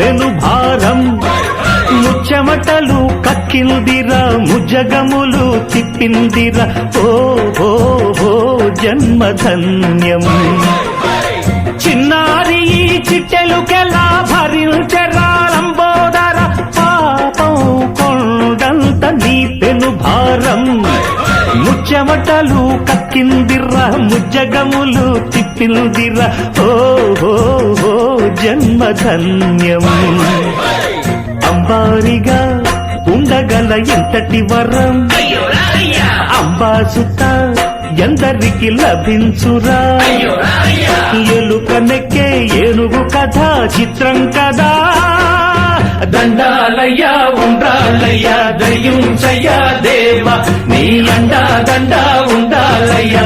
పెను భారం ముచ్చమటలు కక్కిందిరా ముజగములు తిప్పిందిరా ఓ ఓ ఓ జన్మధన్యం చిన్నారి ఈ చిట్టెలుకెలా భరించరా లంబోదర పాపం కొండంత నీ పెను భారం ముచ్చమటలు కక్కిందిరా ముజ్జగములు తిప్పిందిరా ఓ ఓ ఓ జన్మధన్యం అంబారిగా ఉండగల ఇంతటి వరం అంబాసుత ఎందరికి లభించురా ఎలుక నెక్కే ఏనుగు కథ చిత్రం కదా దండాలయ్యా ఉండాలయ్యా దయ్యుంచయ్యా దేవ నీ అండా దండా ఉండాలయ్యా